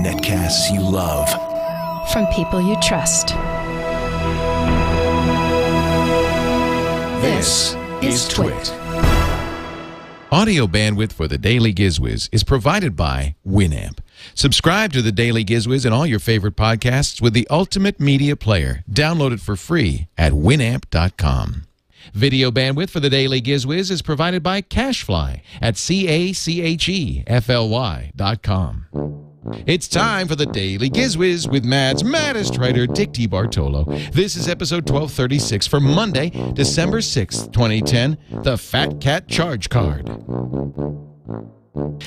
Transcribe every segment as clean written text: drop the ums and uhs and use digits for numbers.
Netcasts you love. From people you trust. This is TWiT. Audio bandwidth for the Daily GizWiz is provided by Winamp. Subscribe to the Daily GizWiz and all your favorite podcasts with the ultimate media player. Download it for free at winamp.com. Video bandwidth for the Daily GizWiz is provided by CacheFly at CacheFly.com. It's time for the Daily GizWiz with Mad's maddest writer, Dick DeBartolo. This is episode 1236 for Monday, December 6th, 2010, the Fatcat Chargecard.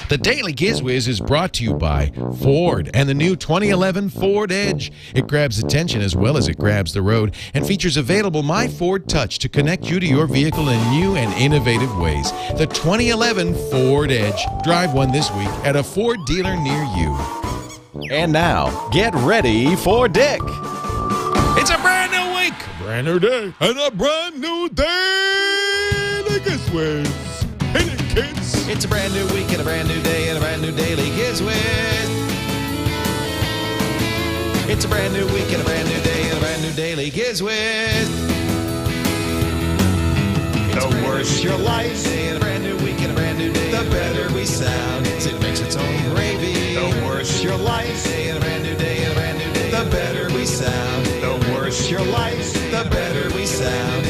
The Daily GizWiz is brought to you by Ford and the new 2011 Ford Edge. It grabs attention as well as it grabs the road and features available My Ford Touch to connect you to your vehicle in new and innovative ways. The 2011 Ford Edge. Drive one this week at a Ford dealer near you. And now, get ready for Dick. It's a brand new week, a brand new day, and a brand new Daily GizWiz. Hit it, kids. It's a brand new week and a brand new day and a brand new Daily GizWiz. It's a brand new week and a brand new day and a brand new Daily GizWiz. The worse your life and a brand new week and a brand new day, the better we sound. It makes its own gravy. The worse your life and a brand new day and a brand new day, the better we sound. The worse your life, the better we sound.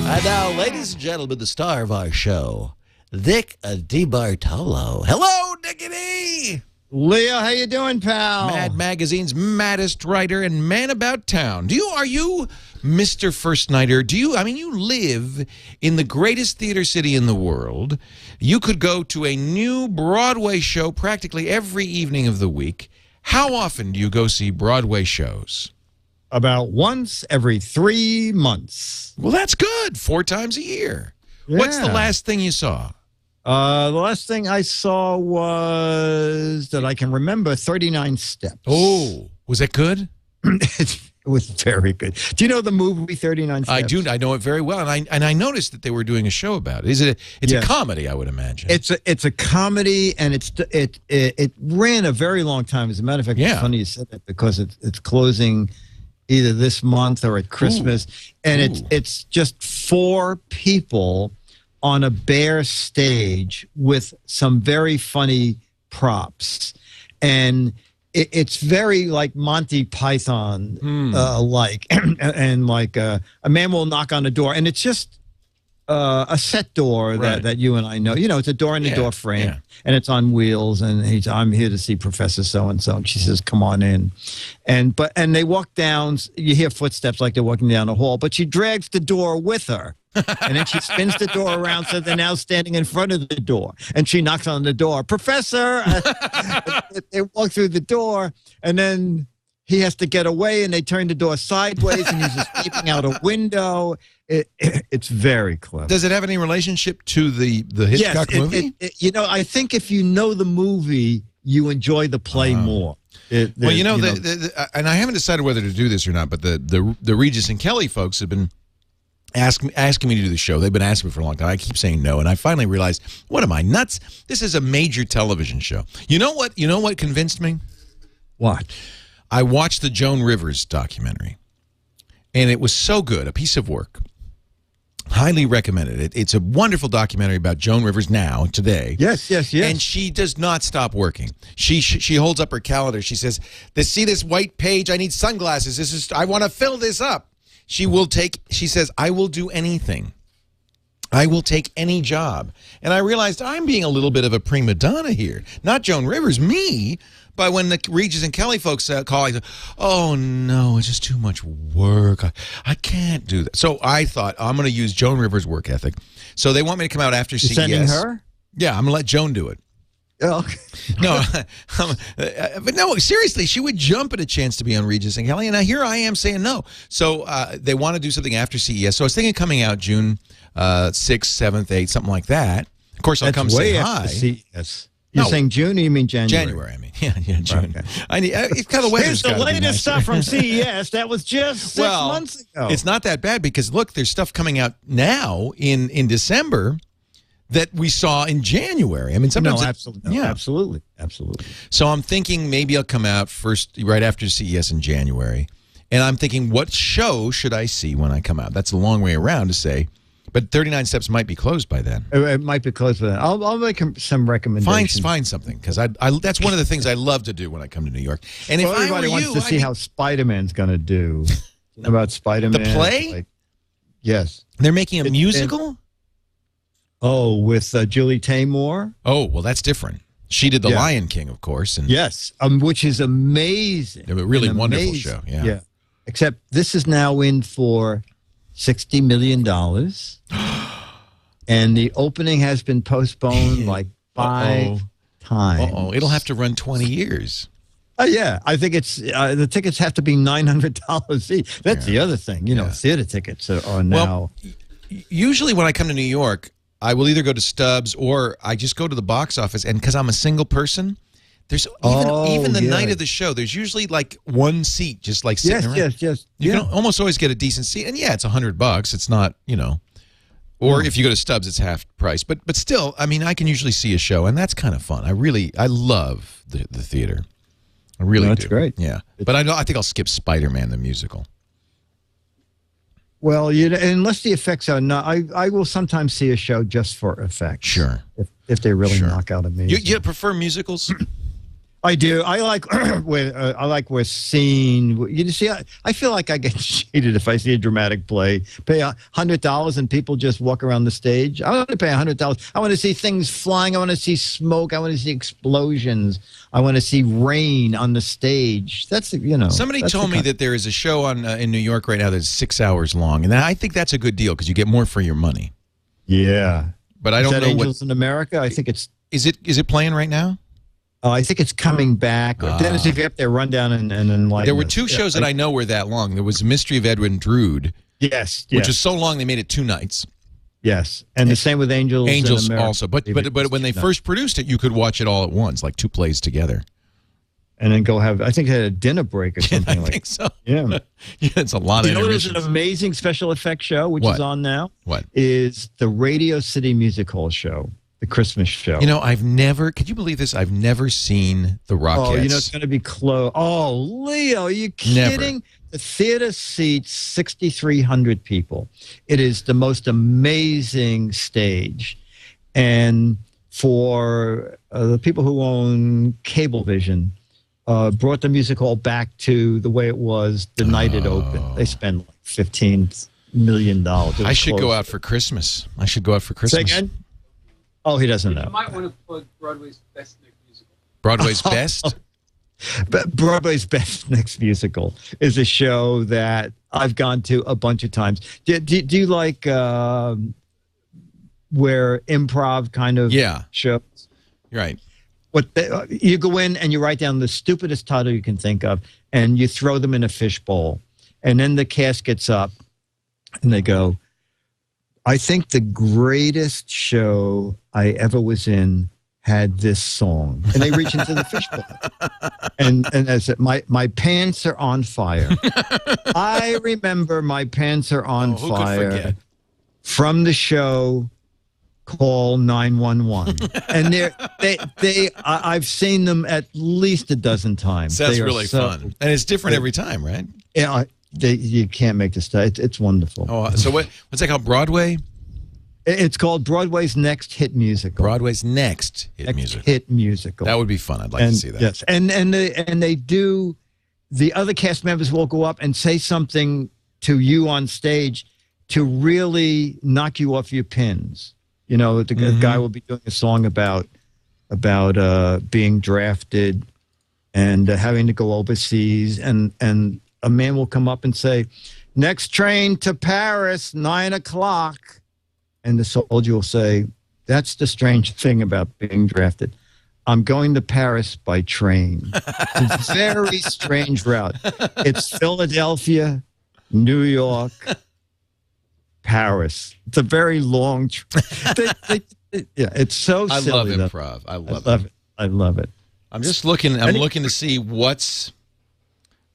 And now, ladies and gentlemen, the star of our show, Dick DeBartolo. Hello, Dickity! Leo, how you doing, pal? Mad Magazine's maddest writer and man about town. Are you Mr. First Nighter? You live in the greatest theater city in the world. You could go to a new Broadway show practically every evening of the week. How often do you go see Broadway shows? About once every 3 months. Well, that's good. 4 times a year. Yeah. What's the last thing you saw? The last thing I saw was, that I can remember, 39 Steps. Oh, was that good? It was very good. Do you know the movie 39 Steps? I do. I know it very well, and I noticed that they were doing a show about it. It's a comedy, I would imagine. It's a comedy, and it ran a very long time. As a matter of fact, it's funny you said that because it's closing either this month or at Christmas. And it's just 4 people on a bare stage with some very funny props. And it's very like Monty Python, and like a man will knock on a door. And it's just a set door that you and I know. You know, it's a door in the door frame, and it's on wheels. And I'm here to see Professor so-and-so. And she says, come on in. And they walk down. You hear footsteps like they're walking down the hall. But she drags the door with her. And then she spins the door around so they're now standing in front of the door. And she knocks on the door. Professor! They walk through the door, and then he has to get away, and they turn the door sideways, and he's just peeping out a window. It's very clever. Does it have any relationship to the Hitchcock movie? I think if you know the movie, you enjoy the play more. And I haven't decided whether to do this or not, but the Regis and Kelly folks have been asking me to do the show. They've been asking me for a long time. I keep saying no, and I finally realized, what am I, nuts? This is a major television show. You know what convinced me? What? I watched the Joan Rivers documentary, and it was so good, a piece of work. Highly recommended it. It's a wonderful documentary about Joan Rivers now, today. Yes. And she does not stop working. She holds up her calendar. She says, see this white page? I need sunglasses. I want to fill this up. She says, I will do anything. I will take any job. And I realized I'm being a little bit of a prima donna here. Not Joan Rivers, me. But when the Regis and Kelly folks call, I say, oh, no, it's just too much work. I can't do that. So I thought, I'm going to use Joan Rivers' work ethic. So they want me to come out after CES. Sending her? Yeah, I'm going to let Joan do it. Oh, okay. No, but no, seriously, she would jump at a chance to be on Regis and Kelly, and here I am saying no. So they want to do something after CES. So I was thinking coming out June 6th, 7th, 8th, something like that. Of course, I'll come say hi. CES. You're saying June, or you mean January? January, I mean. Yeah, June. Okay. It's kind of Here's the latest stuff from CES. That was just 6 months ago. It's not that bad because, look, there's stuff coming out now in December that we saw in January. I mean, sometimes absolutely. So I'm thinking maybe I'll come out first right after CES in January, and I'm thinking, what show should I see when I come out? That's a long way around to say, but 39 Steps might be closed by then. It might be closed by then. I'll make some recommendations. Find something, because that's one of the things I love to do when I come to New York. And if everybody wants to see how Spider-Man's going to do. About Spider-Man. The play? Yes. They're making a musical? With Julie Taymor. Oh, well, that's different. She did The Lion King, of course. And yes, which is amazing. A really wonderful show, yeah. Except this is now in for $60 million. And the opening has been postponed like 5 times. It'll have to run 20 years. Yeah, I think it's the tickets have to be $900 each. That's the other thing. Theater tickets are now. Well, usually when I come to New York, I will either go to Stubbs or I just go to the box office. And because I'm a single person, there's even the night of the show, there's usually like one seat just like sitting around. Yes. You can almost always get a decent seat. And it's $100. It's not, Or if you go to Stubbs, it's half price. But still, I mean, I can usually see a show, and that's kind of fun. I love the theater. I really do. That's great. Yeah. But I think I'll skip Spider-Man, the musical. Well, unless the effects are not, I will sometimes see a show just for effects. Sure. If they really knock out a musical. You prefer musicals? I do. I like where scene. You see, I feel like I get cheated if I see a dramatic play. Pay $100 and people just walk around the stage. I want to pay $100. I want to see things flying. I want to see smoke. I want to see explosions. I want to see rain on the stage. That's Somebody told me that there is a show on in New York right now that's 6 hours long, and I think that's a good deal because you get more for your money. Yeah, but I don't know Angels in America. I think it's. Is it playing right now? I think it's coming back. Dennis, if you have to run down and enlighten There were 2 shows that I know were that long. There was Mystery of Edwin Drood. Yes. Which is so long they made it 2 nights. Yes. And the same with Angels in America. Also. But when they first produced it, you could watch it all at once, like 2 plays together. And then go have, I think, had a dinner break or something I think so. Yeah. It's a lot of intermissions. There's an amazing special effects show, which is on now. What? Is the Radio City Music Hall show. The Christmas show. Could you believe this? I've never seen the Rockettes. It's going to be closed. Oh, Leo, are you kidding? Never. The theater seats 6,300 people. It is the most amazing stage. And for the people who own Cablevision, brought the music hall back to the way it was the night it opened. They spent like $15 million. I should go out for Christmas. Say again? Oh, he doesn't know. You might want to plug Broadway's Best Next Musical. Broadway's Best? But Broadway's Best Next Musical is a show that I've gone to a bunch of times. Do you like where improv kind of shows? Right. You go in and you write down the stupidest title you can think of, and you throw them in a fishbowl. And then the cast gets up, and they go, I think the greatest show I ever was in had this song. And they reach into the fishbowl. And I said, my pants are on fire. I remember My Pants Are on Fire from the show Call 911. And I've seen them at least a dozen times. That's really fun. And it's different every time, right? Yeah. You can't make this stuff. It's wonderful. Oh, so what's that called? Broadway? It's called Broadway's Next Hit Musical. Broadway's Next Hit Musical. That would be fun. I'd like to see that. Yes, and they do. The other cast members will go up and say something to you on stage to really knock you off your pins. The guy will be doing a song about being drafted and having to go overseas, and a man will come up and say, next train to Paris, 9 o'clock. And the soldier will say, that's the strange thing about being drafted. I'm going to Paris by train. It's a very strange route. It's Philadelphia, New York, Paris. It's a very long it's so silly. I love improv. I love it. I love it. I'm just looking. I'm looking to see what's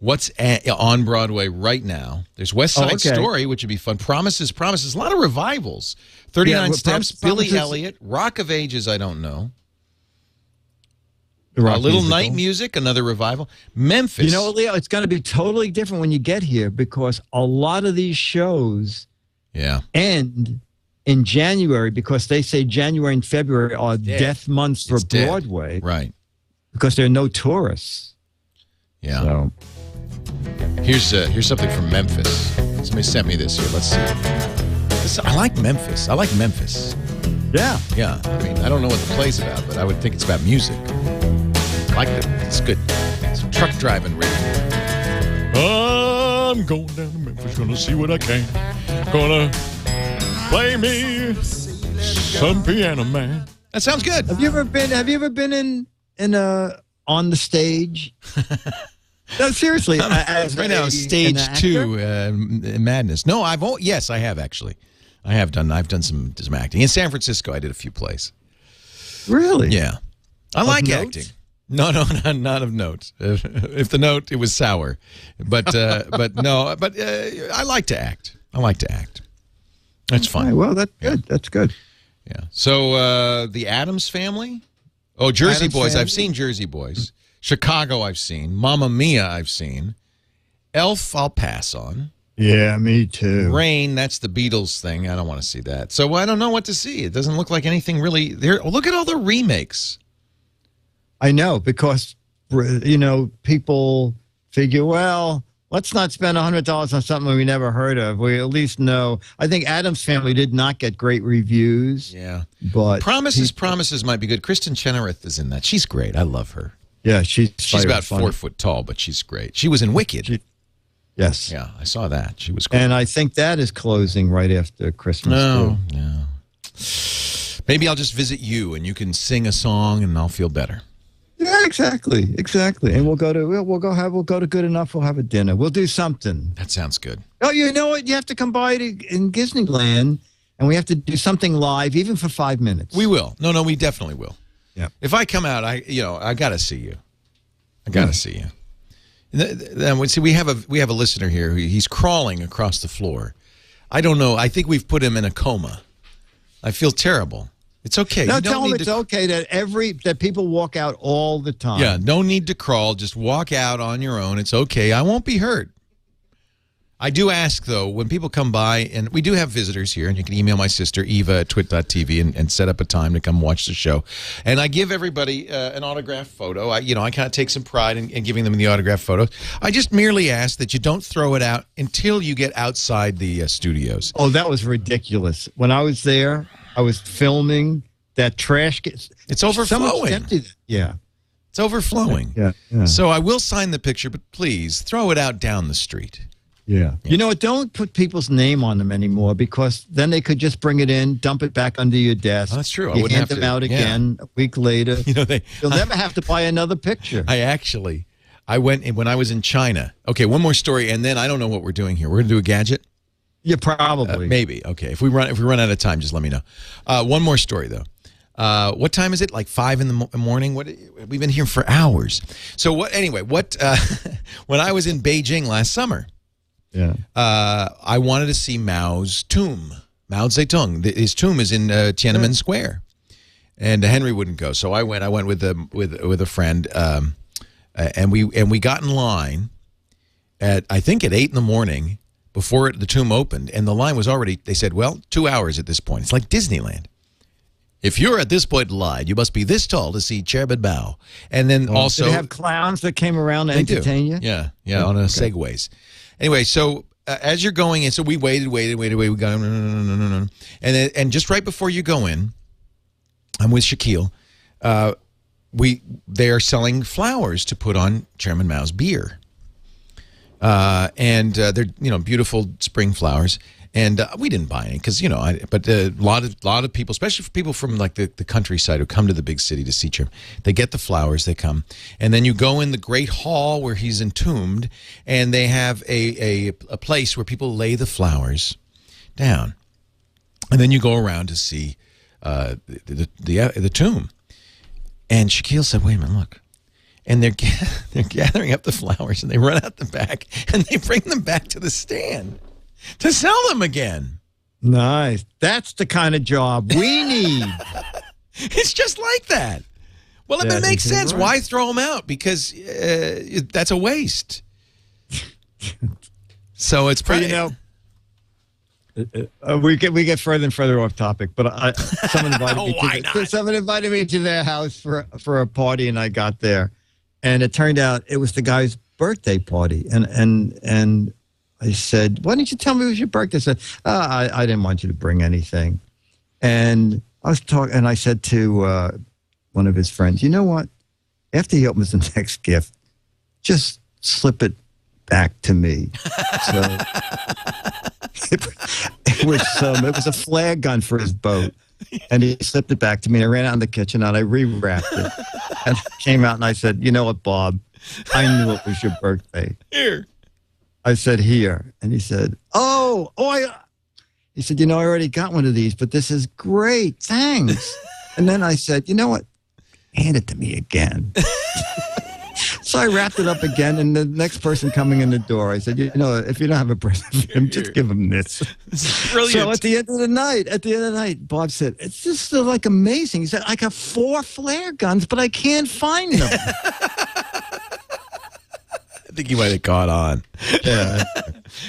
What's on Broadway right now? There's West Side Story, which would be fun. Promises. A lot of revivals. 39 Steps, Billy Elliot, Rock of Ages, I don't know. Little Night Music, another revival. Memphis. You know, Leo, it's going to be totally different when you get here because a lot of these shows end in January because they say January and February are death months for Broadway. Right. Because there are no tourists. Yeah. So. Here's something from Memphis. Somebody sent me this here. Let's see. I like Memphis. Yeah. Yeah. I mean, I don't know what the play's about, but I would think it's about music. I like it. It's good. It's a truck driving rhythm. I'm going down to Memphis, gonna see what I can. Gonna play me some piano, man. That sounds good. Have you ever been in on the stage? No, seriously. Right now, stage 2, Madness. No, yes, I have actually. I've done some acting in San Francisco. I did a few plays. Really? Yeah, I like acting. No, not of note. If the note, it was sour, but no, but I like to act. That's fun. Well, that's good. That's good. Yeah. So the Addams Family. Oh, Jersey Boys. I've seen Jersey Boys. Chicago, I've seen. Mamma Mia, I've seen. Elf, I'll pass on. Yeah, me too. Rain, that's the Beatles thing. I don't want to see that. So I don't know what to see. It doesn't look like anything really there. Look at all the remakes. I know, because, people figure, well, let's not spend $100 on something we never heard of. We at least know. I think Addams Family did not get great reviews. Yeah. But Promises might be good. Kristen Chenoweth is in that. She's great. I love her. Yeah, she's about 4 foot tall, but she's great. She was in Wicked. Yes. Yeah, I saw that. She was great. And I think that is closing right after Christmas. No. Maybe I'll just visit you, and you can sing a song, and I'll feel better. Yeah, exactly. And we'll go to Good Enough. We'll have a dinner. We'll do something. That sounds good. Oh, you know what? You have to come by in Disneyland, and we have to do something live, even for 5 minutes. We will. No, we definitely will. Yeah. If I come out, I got to see you. I got to see you. Then we have a listener here. He's crawling across the floor. I don't know. I think we've put him in a coma. I feel terrible. It's okay. No, tell him it's okay that people walk out all the time. Yeah, no need to crawl. Just walk out on your own. It's okay. I won't be hurt. I do ask, though, when people come by, and we do have visitors here, and you can email my sister, Eva, at twit.tv, and set up a time to come watch the show. And I give everybody an autographed photo. I kind of take some pride in giving them the autographed photos. I just merely ask that you don't throw it out until you get outside the studios. Oh, that was ridiculous. When I was there, I was filming that trash. It's overflowing. Yeah. It's overflowing. Yeah. So I will sign the picture, but please throw it out down the street. Yeah. You know what? Don't put people's name on them anymore because then they could just bring it in, dump it back under your desk. Oh, that's true. You hand them out again a week later. You'll never have to buy another picture. I went when I was in China. Okay, one more story, and then I don't know what we're doing here. We're going to do a gadget? Yeah, probably. Maybe. Okay. If we run out of time, just let me know. One more story, though. What time is it? Like 5 in the morning? We've been here for hours. So what? Anyway, when I was in Beijing last summer, I wanted to see Mao's tomb. Mao Zedong. His tomb is in Tiananmen Square, and Henry wouldn't go, so I went. I went with a friend, and we got in line at 8 in the morning before the tomb opened, and the line was already. They said, well, 2 hours at this point. It's like Disneyland. If you're at this point in line, you must be this tall to see Chairman Mao. And then also... Did they have clowns that came around to entertain you? Yeah, on segways. Anyway, so as you're going in, so we waited. We got and just right before you go in, I'm with Shaquille. They are selling flowers to put on Chairman Mao's beer, and they're beautiful spring flowers. And we didn't buy any because but a lot of people, especially for people from like the countryside who come to the big city to see Chairman, they get the flowers. They come, and then you go in the great hall where he's entombed, and they have a place where people lay the flowers down, and then you go around to see the tomb. And Shaquille said, "Wait a minute, look." and they're gathering up the flowers, and they run out the back, and they bring them back to the stand to sell them again. Nice. That's the kind of job we need. It's just like that. Well, if it makes sense, right. Why throw them out? Because that's a waste. So it's pretty. You know, we get further and further off topic. But someone invited me to their house for a party, and I got there, and it turned out it was the guy's birthday party, and I said, "Why didn't you tell me it was your birthday?" I said, "I didn't want you to bring anything," and I was talking, and I said to one of his friends, "You know what? After he opens the next gift, just slip it back to me." So it was a flag gun for his boat, and he slipped it back to me. I ran out in the kitchen and I rewrapped it, and I came out and I said, "You know what, Bob? I knew it was your birthday." Here. I said, "Here," and he said, he said, "You know, I already got one of these, but this is great, thanks." And then I said, "You know what? Hand it to me again." So I wrapped it up again, and the next person coming in the door, I said, "You know, if you don't have a present for him, just give him this." This is brilliant. So at the end of the night, Bob said, "It's just like amazing." He said, "I got 4 flare guns, but I can't find them." I think you might have caught on. Yeah.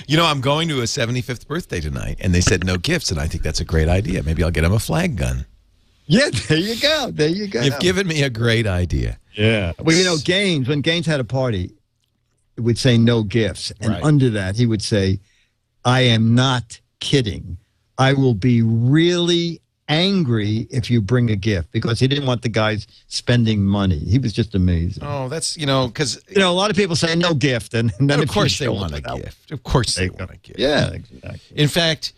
You know, I'm going to a 75th birthday tonight, and they said no gifts, and I think that's a great idea. Maybe I'll get him a flag gun. Yeah, there you go. There you go. You've given me a great idea. Yeah. Well, you know, when Gaines had a party, it would say no gifts. And under that, he would say, "I am not kidding. I will be really angry if you bring a gift," because he didn't want the guys spending money. He was just amazing. Oh, that's, because a lot of people say no gift, and then of course they want a gift. Of course they want a gift. Yeah, exactly. In fact,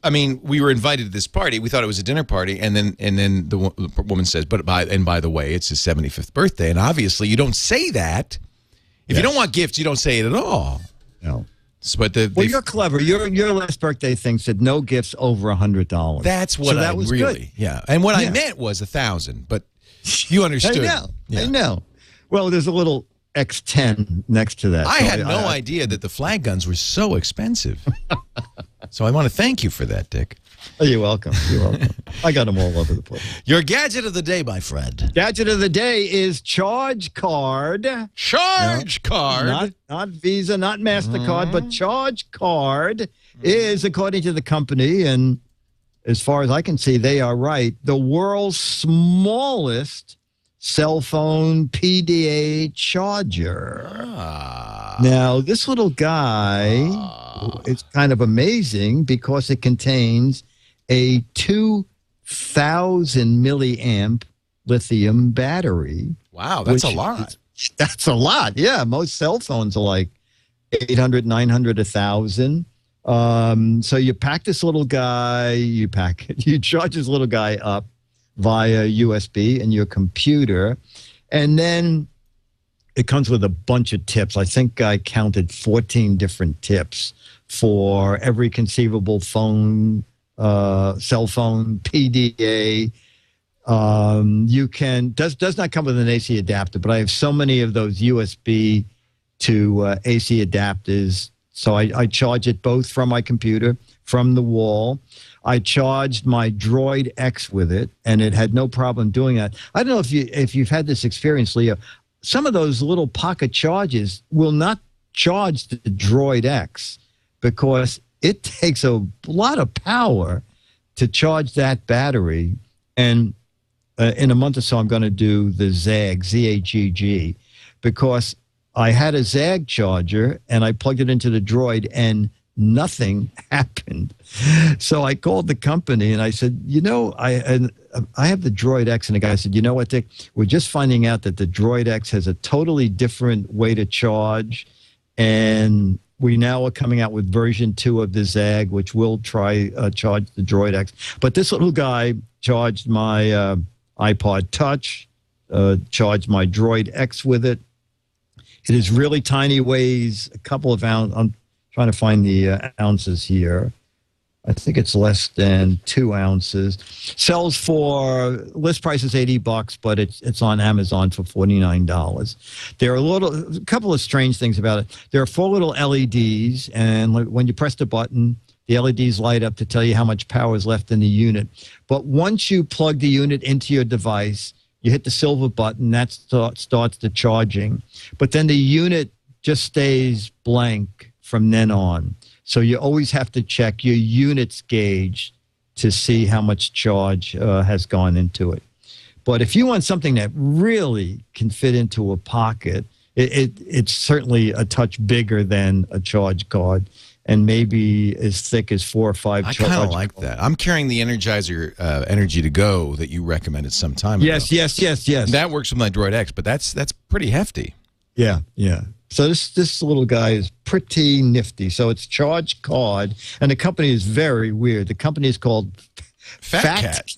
I mean, we were invited to this party. We thought it was a dinner party, and then the woman says, "But by the way, it's his 75th birthday," and obviously you don't say that. If you don't want gifts, you don't say it at all. No. But you're clever. Your last birthday thing said no gifts over $100. That's what I was really, good. Yeah. And what I meant was 1,000, but you understood. I know. Well, there's a little X10 next to that. I had no idea that the flag guns were so expensive. So I want to thank you for that, Dick. Oh, you're welcome. You're welcome. I got them all over the place. Your gadget of the day, my friend. Gadget of the day is Chargecard. Chargecard. Not Visa, not MasterCard, but Chargecard is, according to the company, and as far as I can see, they are right, the world's smallest cell phone PDA charger. Now, this little guy is kind of amazing because it contains a 2,000 milliamp lithium battery. Wow, that's a lot. That's a lot. Yeah, most cell phones are like 800, 900, 1,000. So you pack this little guy, you charge this little guy up via USB in your computer, and then it comes with a bunch of tips. I think I counted 14 different tips for every conceivable phone, cell phone, PDA. Does not come with an AC adapter, but I have so many of those USB to AC adapters. So I charge it both from my computer, from the wall. I charged my Droid X with it, and it had no problem doing that. I don't know if you've had this experience, Leo. Some of those little pocket chargers will not charge the Droid X because it takes a lot of power to charge that battery. And in a month or so, I'm going to do the ZAGG, Z-A-G-G, because I had a ZAGG charger, and I plugged it into the Droid, and nothing happened. So I called the company, and I said, I have the Droid X. And the guy said, "You know what, Dick? We're just finding out that the Droid X has a totally different way to charge, and we now are coming out with version 2 of the ZAGG, which will try charge the Droid X. But this little guy charged my iPod Touch, charged my Droid X with it. It is really tiny, weighs a couple of ounces. I'm trying to find the ounces here. I think it's less than 2 ounces. Sells for list price is $80, but it's on Amazon for $49. There are a couple of strange things about it. There are 4 little LEDs, and when you press the button, the LEDs light up to tell you how much power is left in the unit. But once you plug the unit into your device, you hit the silver button, that starts the charging. But then the unit just stays blank from then on. So you always have to check your unit's gauge to see how much charge has gone into it. But if you want something that really can fit into a pocket, it's certainly a touch bigger than a charge card, and maybe as thick as 4 or 5 charge cards. I kind of like that. I'm carrying the Energizer Energy to Go that you recommended some time ago. Yes. That works with my Droid X, but that's pretty hefty. Yeah. So this little guy is pretty nifty. So it's Chargecard, and the company is very weird. The company is called Fatcat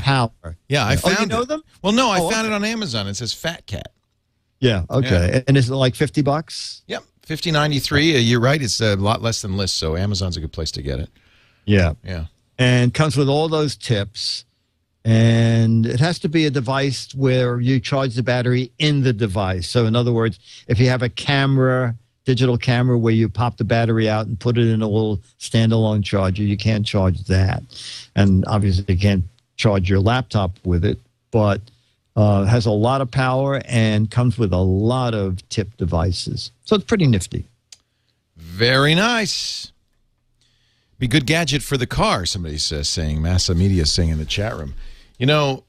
Power. Yeah, I found you know them? Well, no, I found it on Amazon. It says Fatcat. Yeah, okay. Yeah. And is it like $50? Yep, $50.93. You're right. It's a lot less than list, so Amazon's a good place to get it. Yeah. Yeah. And comes with all those tips. And it has to be a device where you charge the battery in the device. So in other words, if you have a camera, digital camera, where you pop the battery out and put it in a little standalone charger, you can't charge that. And obviously you can't charge your laptop with it, but has a lot of power and comes with a lot of tip devices. So it's pretty nifty. Very nice. Be a good gadget for the car, somebody's saying. Massa Media saying in the chat room. You know,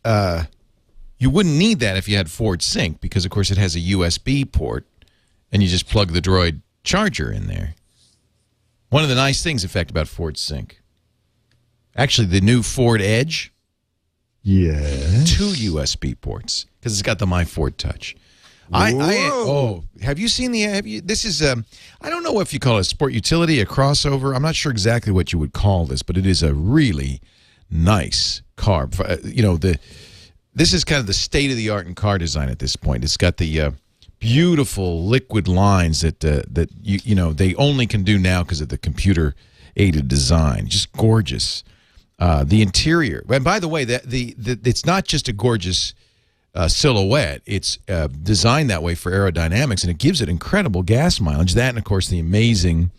you wouldn't need that if you had Ford Sync because, of course, it has a USB port, and you just plug the Droid charger in there. One of the nice things, in fact, about Ford Sync. Actually, the new Ford Edge. Yes. 2 USB ports because it's got the My Ford Touch. Have you seen the? This is I don't know if you call it a sport utility, a crossover. I'm not sure exactly what you would call this, but it is a really nice car. This is kind of the state of the art in car design at this point. It's got the beautiful liquid lines that they only can do now because of the computer aided design. Just gorgeous. The interior, and by the way, it's not just a gorgeous silhouette. It's designed that way for aerodynamics, and it gives it incredible gas mileage. That, and of course, the amazing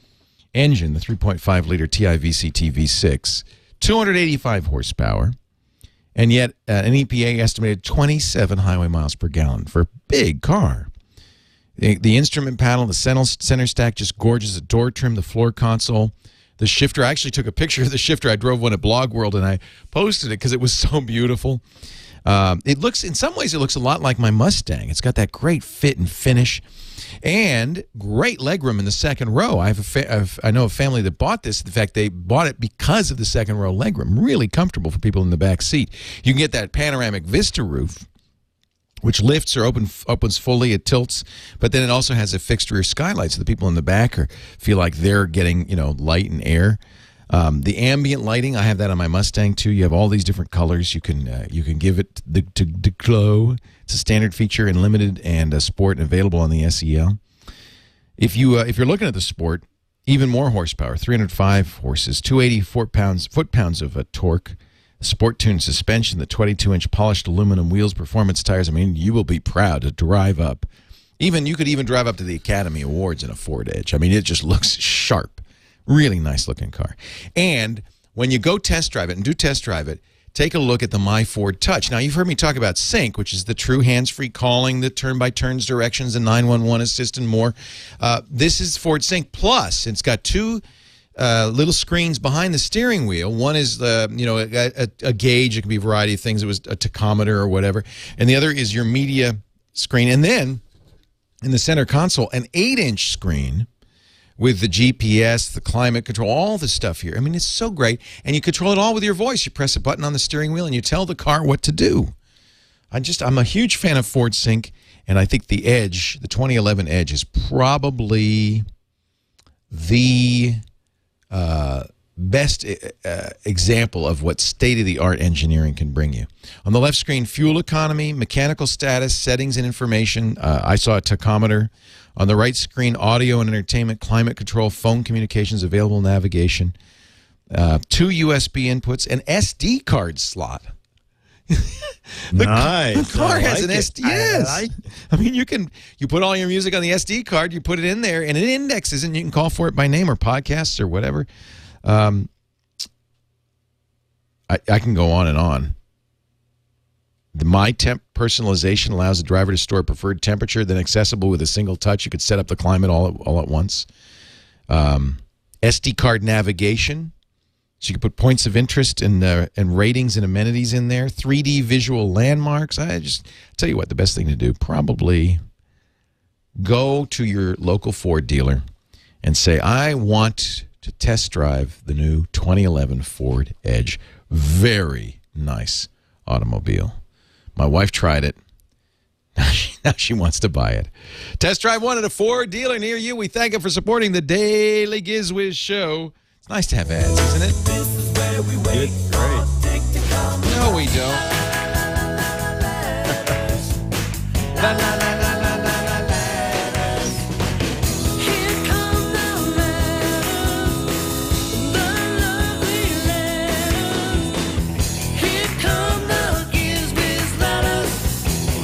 engine, the 3.5-liter TIVCT V6, 285 horsepower, and yet an EPA estimated 27 highway miles per gallon for a big car. The instrument panel, the center stack, just gorgeous. The door trim, the floor console. The shifter, I actually took a picture of the shifter. I drove one at Blog World, and I posted it because it was so beautiful. It looks, in some ways, it looks a lot like my Mustang. It's got that great fit and finish, and great legroom in the second row. I know a family that bought this. In fact, they bought it because of the second row legroom. Really comfortable for people in the back seat. You can get that panoramic vista roof, which lifts or opens fully. It tilts, but then it also has a fixed rear skylight, so the people in the back feel like they're getting light and air. The ambient lighting, I have that on my Mustang too. You have all these different colors. You can give it to glow. It's a standard feature in limited and sport, and available on the SEL. If you're looking at the sport, even more horsepower, 305 horses, 280 foot-pounds of torque. Sport-tuned suspension, the 22-inch polished aluminum wheels, performance tires. I mean, you will be proud to drive up. You could even drive up to the Academy Awards in a Ford Edge. I mean, it just looks sharp. Really nice-looking car. And when you go test drive it, and do test drive it, take a look at the My Ford Touch. Now, you've heard me talk about Sync, which is the true hands-free calling, the turn-by-turns directions, and 911 assist, and more. This is Ford Sync Plus. It's got 2 little screens behind the steering wheel. One is a gauge. It can be a variety of things. It was a tachometer or whatever. And the other is your media screen. And then in the center console, an 8-inch screen with the GPS, the climate control, all the stuff here. I mean, it's so great. And you control it all with your voice. You press a button on the steering wheel and you tell the car what to do. I'm a huge fan of Ford Sync, and I think the Edge, the 2011 Edge, is probably the best example of what state-of-the-art engineering can bring you. On the left screen, fuel economy, mechanical status, settings and information. I saw a tachometer. On the right screen, audio and entertainment, climate control, phone communications, available navigation. 2 USB inputs, an SD card slot. Nice. The car has an it. SD. Yes. I mean, you put all your music on the SD card, you put it in there, and it indexes, and you can call for it by name or podcasts or whatever. I can go on and on. The My Temp personalization allows the driver to store a preferred temperature, then accessible with a single touch. You could set up the climate all at once. SD card navigation. So you can put points of interest and ratings and amenities in there. 3D visual landmarks. I just tell you what, the best thing to do, probably go to your local Ford dealer and say, I want to test drive the new 2011 Ford Edge. Very nice automobile. My wife tried it. Now she wants to buy it. Test drive one at a Ford dealer near you. We thank him for supporting the Daily GizWiz show. It's nice to have ads, isn't it? This is where we wait. Great. No, we don't. La, la, la, la, la, la, la, la. Here come the letters, the lovely letters. Here come the GizWiz letters.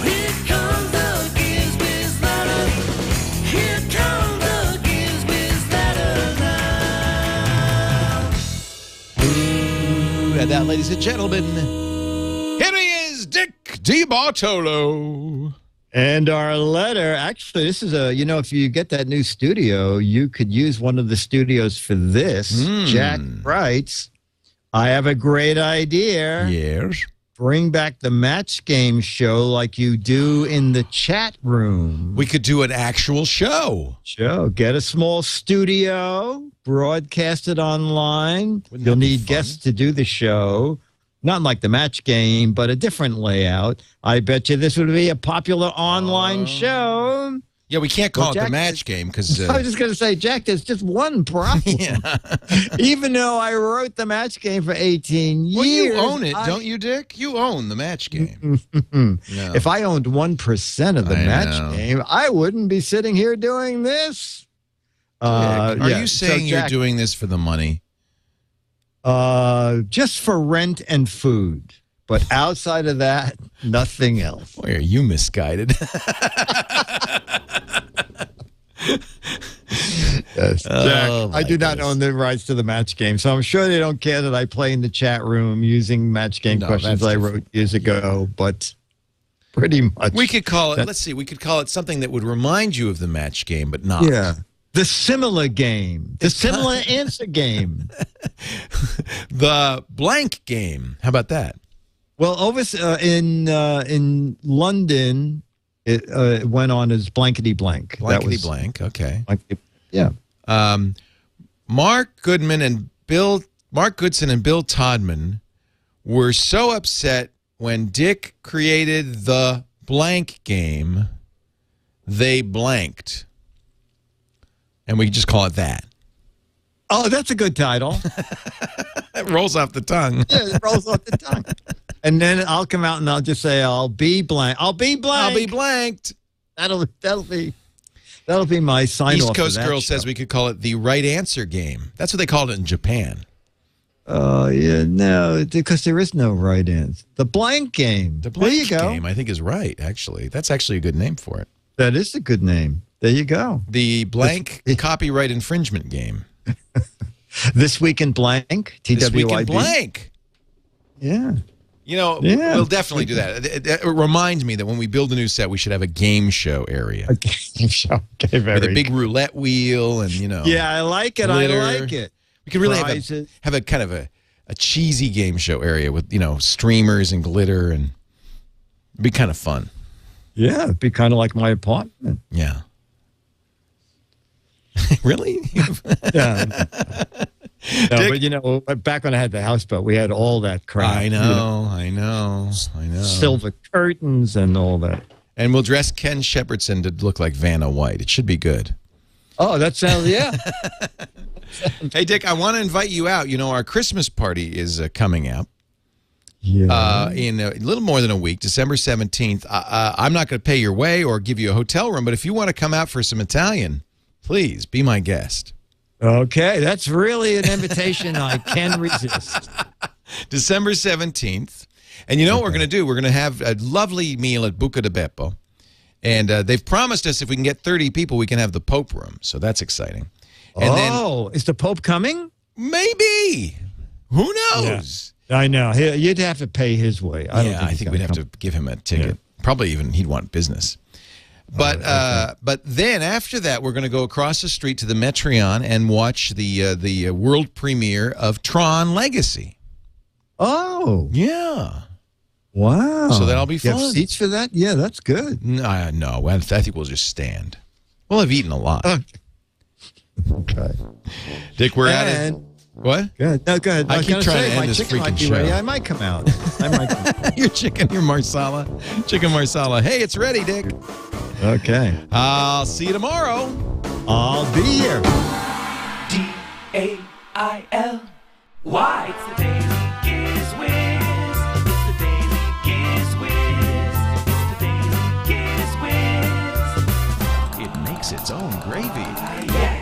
Here comes the GizWiz letters. Here come the GizWiz letters now. And that, ladies and gentlemen, here he is, Dick DeBartolo. And our letter, actually, this is if you get that new studio, you could use one of the studios for this. Jack writes, I have a great idea. Yes. Bring back the match game show like you do in the chat room. We could do an actual show. Get a small studio, broadcast it online. Wouldn't You'll that be need fun? guests to do the show. Not like the match game, but a different layout. I bet you this would be a popular online show. Yeah, we can't call Well, it the Jack- match game because I was just going to say, Jack, there's just one problem. Even though I wrote the match game for 18 years. well, you own it, don't you, Dick? You own the match game. No. If I owned 1% of the I match know. game, I wouldn't be sitting here doing this. Dick, are Yeah, you so saying you're Jack, doing this for the money? just for rent and food. But outside of that, nothing else. Boy, are you misguided? Yes. Jack, Oh, I do my not goodness. own the rights to the match game, so I'm sure they don't care that I play in the chat room using match game No, questions that's I wrote years ago, but pretty much. We could call it, That- let's see, we could call it something that would remind you of the match game, but not. Yeah. The similar game. The similar answer game. The blank game. How about that? Well, over in London, it went on as blankety blank. Blankety blank. Okay. Yeah. Mark Goodson and Bill Todman were so upset when Dick created the blank game, they blanked. And we just call it that. Oh, that's a good title. It rolls off the tongue. Yeah, it rolls off the tongue. And then I'll come out and I'll just say, I'll be blank. I'll be blank. I'll be blanked. That'll be my sign East off. Coast Girl says we could call it the right answer game. That's what they called it in Japan. Oh, yeah, no, because there is no right answer. The blank game. The blank there you go. game, I think, is right, actually. That's actually a good name for it. That is a good name. There you go. The blank copyright infringement game. This Week in Blank, TWiT. This Week in Blank. Yeah. You know, Yeah. we'll definitely do that. It reminds me that when we build a new set, we should have a game show area. A game show. Okay, very With a big roulette wheel and, you know. Yeah, I like it. glitter. I like it. We could really Prizes. have a kind of a cheesy game show area with, you know, streamers and glitter, and it'd be kind of fun. Yeah, it'd be kind of like my apartment. Yeah. Really? Yeah. No, Dick- but you know, back when I had the houseboat, we had all that crap. I know. Silver curtains and all that. And we'll dress Ken Shepardson to look like Vanna White. It should be good. Oh, that sounds, yeah. Hey, Dick, I want to invite you out. You know, our Christmas party is coming up Yeah. in a little more than a week, December 17th. I'm not going to pay your way or give you a hotel room, but if you want to come out for some Italian, please be my guest. Okay, that's really an invitation I can resist. December 17th. And you know what we're going to do? We're going to have a lovely meal at Buca di Beppo. And they've promised us if we can get 30 people, we can have the Pope room. So that's exciting. And is the Pope coming? Maybe. Who knows? Yeah, I know. You'd have to pay his way. I think we'd have to give him a ticket. Yeah. Probably even he'd want business. But but then after that, we're going to go across the street to the Metreon and watch the world premiere of Tron Legacy. Oh. Yeah. Wow. So that'll be fun. You have seats for that? Yeah, that's good. No, I think we'll just stand. We'll have eaten a lot. Okay. Dick, we're at it. What? Good. No, go ahead. I keep trying to end this freaking show. Ready. I might come out. Your chicken, your marsala. Chicken marsala. Hey, it's ready, Dick. Okay. I'll see you tomorrow. I'll be here. DAILY. It's the Daily GizWiz. It's the Daily GizWiz. It's the Daily GizWiz. It makes its own gravy. Yeah.